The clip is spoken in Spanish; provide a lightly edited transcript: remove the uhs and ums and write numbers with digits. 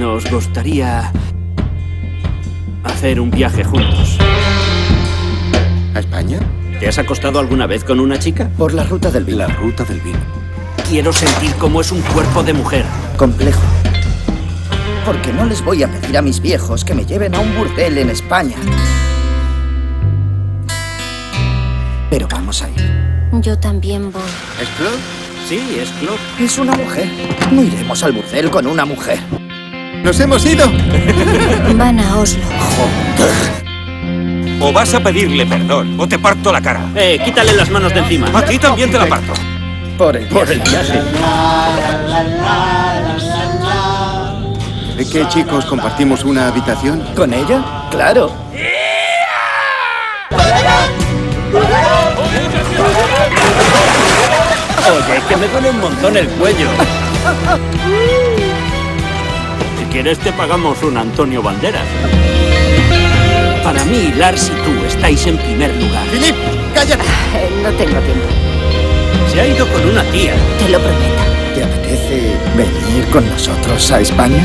Nos gustaría hacer un viaje juntos. ¿A España? ¿Te has acostado alguna vez con una chica? Por la ruta del vino. La ruta del vino. Quiero sentir cómo es un cuerpo de mujer. Complejo. Porque no les voy a pedir a mis viejos que me lleven a un burdel en España. Pero vamos a ir. Yo también voy. ¿Es Claude? Sí, es Claude. Es una mujer. No iremos al burdel con una mujer. ¡Nos hemos ido! Van a Oslo. O vas a pedirle perdón, o te parto la cara. Quítale las manos de encima. A ti también te la parto. Por el viaje. ¿De qué, chicos? ¿Compartimos una habitación? ¿Con ella? Claro. Oye, que me duele un montón el cuello. Si quieres te pagamos un Antonio Banderas. Para mí, Lars y tú estáis en primer lugar. ¡Philip, cállate! No tengo tiempo. Se ha ido con una tía. Te lo prometo. ¿Te apetece venir con nosotros a España?